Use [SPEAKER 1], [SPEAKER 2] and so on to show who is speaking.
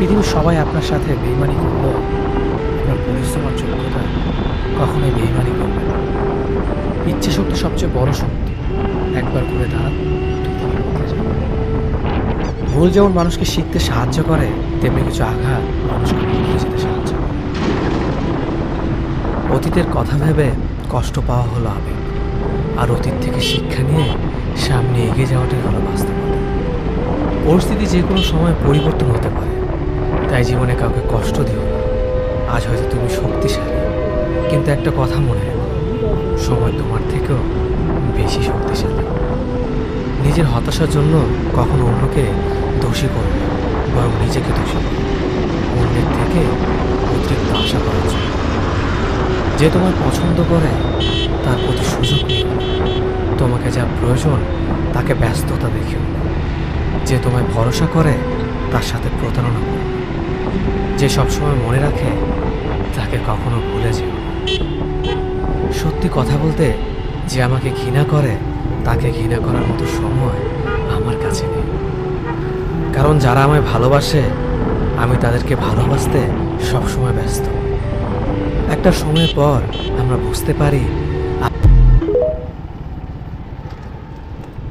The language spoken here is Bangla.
[SPEAKER 1] পৃথিবীর সবাই আপনার সাথে বেইমানি করলেও আপনার পরিশ্রম আর যোগ্যতা কখনোই বেইমানি করবে না। ইচ্ছে শক্তি সবচেয়ে বড় শক্তি। একবার ঘুরে দাঁড়ান, পৃথিবী বদলে যাবে। ভুল যেমন মানুষকে শিখতে সাহায্য করে, তেমনি কিছু আঘাত মানুষকে এগিয়ে যেতে সাহায্য করে। অতীতের কথা ভেবে কষ্ট পাওয়া হলো আবেগ, আর অতীত থেকে শিক্ষা নিয়ে সামনে এগিয়ে যাওয়াটাই হলো বাস্তবতা। পরিস্থিতি যে কোনো সময় পরিবর্তন হতে পারে, তাই জীবনে কাউকে কষ্ট দিও না। আজ হয়তো তুমি শক্তিশালী, কিন্তু একটা কথা মনে রেখো, সময় তোমার থেকেও বেশি শক্তিশালী। নিজের হতাশার জন্য কখনো অন্যকে দোষী করো না, বরং নিজেকে দোষী করো অন্যের থেকে অতিরিক্ত আশা করার জন্য। যে তোমায় পছন্দ করে তার প্রতি সুযোগ নিও না। তোমাকে যা প্রয়োজন তাকে ব্যস্ততা দেখিও না। যে তোমায় ভরসা করে তার সাথে প্রতারণা করো না। যে সবসময় মনে রাখে তাকে কখনো ভুলে যেও না। সত্যি কথা বলতে, যে আমাকে ঘৃণা করে তাকে ঘৃণা করার মতো সময় আমার কাছে নেই। কারণ যারা আমায় ভালোবাসে, আমি তাদেরকে ভালোবাসতে সবসময় ব্যস্ত। একটা সময়ের পর আমরা বুঝতে পারি